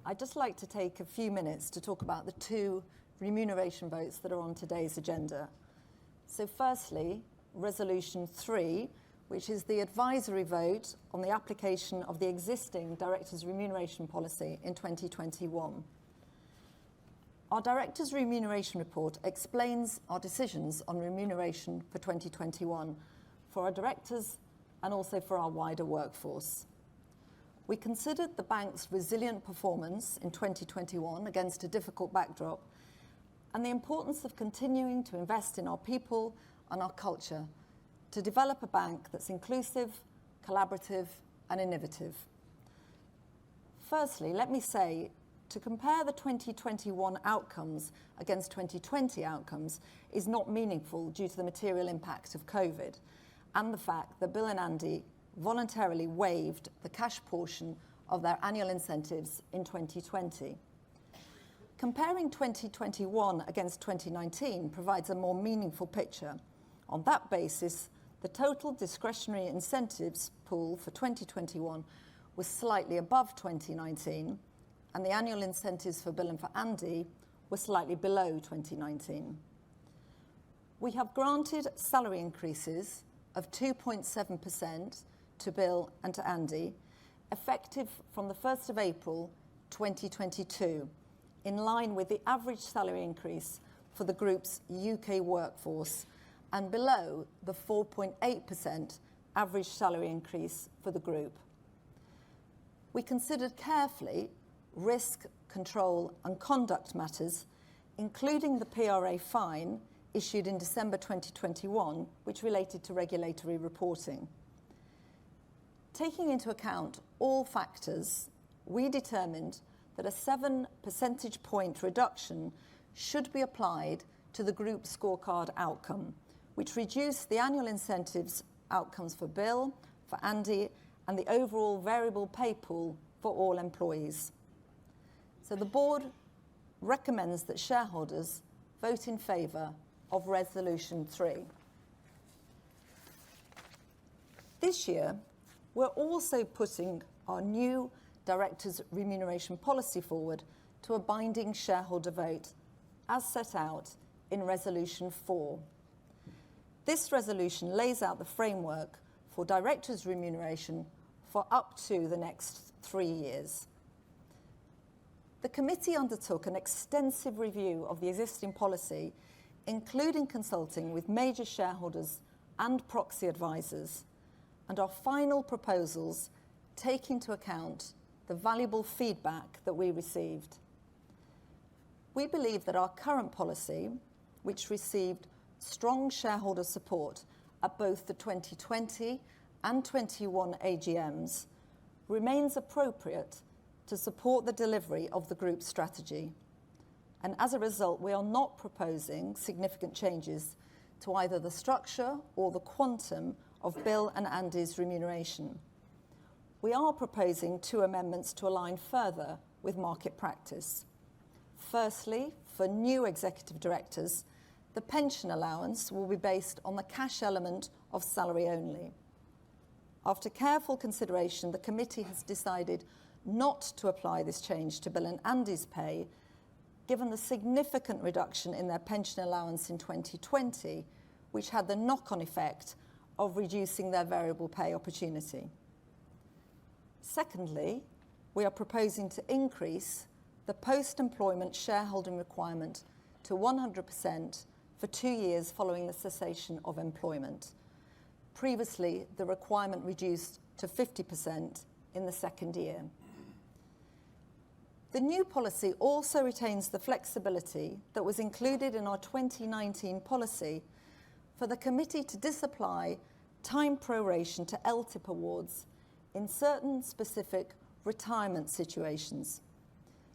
I'd just like to take a few minutes to talk about the two remuneration votes that are on today's agenda. So firstly, Resolution 3, which is the advisory vote on the application of the existing Directors' Remuneration Policy in 2021. Our Directors' Remuneration Report explains our decisions on remuneration for 2021 for our directors and also for our wider workforce. We considered the bank's resilient performance in 2021 against a difficult backdrop and the importance of continuing to invest in our people and our culture to develop a bank that's inclusive, collaborative and innovative. Firstly, let me say, to compare the 2021 outcomes against 2020 outcomes is not meaningful due to the material impact of COVID and the fact that Bill and Andy voluntarily waived the cash portion of their annual incentives in 2020. Comparing 2021 against 2019 provides a more meaningful picture. On that basis, the total discretionary incentives pool for 2021 was slightly above 2019, and the annual incentives for Bill and for Andy were slightly below 2019. We have granted salary increases of 2.7% to Bill and to Andy, effective from the 1st of April 2022, in line with the average salary increase for the group's UK workforce and below the 4.8% average salary increase for the group. We considered carefully risk, control and conduct matters, including the PRA fine issued in December 2021, which related to regulatory reporting. Taking into account all factors, we determined that a 7 percentage point reduction should be applied to the group scorecard outcome, which reduced the annual incentives outcomes for Bill, for Andy, and the overall variable pay pool for all employees. So the board recommends that shareholders vote in favour of Resolution 3. This year, we're also putting our new Directors' Remuneration Policy forward to a binding shareholder vote, as set out in Resolution 4. This resolution lays out the framework for directors' remuneration for up to the next 3 years. The committee undertook an extensive review of the existing policy, including consulting with major shareholders and proxy advisors, and our final proposals take into account the valuable feedback that we received. We believe that our current policy, which received strong shareholder support at both the 2020 and 21 AGMs, remains appropriate to support the delivery of the group's strategy. And as a result, we are not proposing significant changes to either the structure or the quantum of Bill and Andy's remuneration. We are proposing 2 amendments to align further with market practice. Firstly, for new executive directors, the pension allowance will be based on the cash element of salary only. After careful consideration, the committee has decided not to apply this change to Bill and Andy's pay, given the significant reduction in their pension allowance in 2020, which had the knock-on effect of reducing their variable pay opportunity. Secondly, we are proposing to increase the post-employment shareholding requirement to 100% for 2 years following the cessation of employment. Previously, the requirement reduced to 50% in the 2nd year. The new policy also retains the flexibility that was included in our 2019 policy for the committee to disapply time proration to LTIP awards in certain specific retirement situations.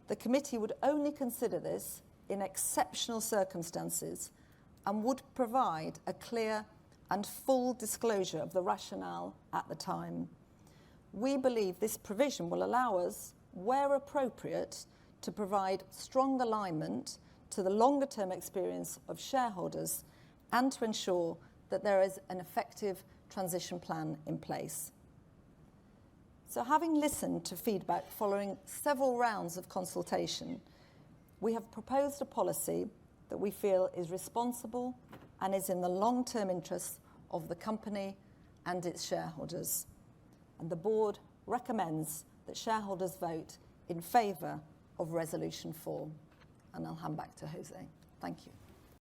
The committee would only consider this in exceptional circumstances and would provide a clear and full disclosure of the rationale at the time. We believe this provision will allow us, where appropriate, to provide strong alignment to the longer-term experience of shareholders and to ensure that there is an effective transition plan in place. So having listened to feedback following several rounds of consultation, we have proposed a policy that we feel is responsible and is in the long-term interests of the company and its shareholders. And the board recommends that shareholders vote in favour of Resolution 4. And I'll hand back to Jose. Thank you.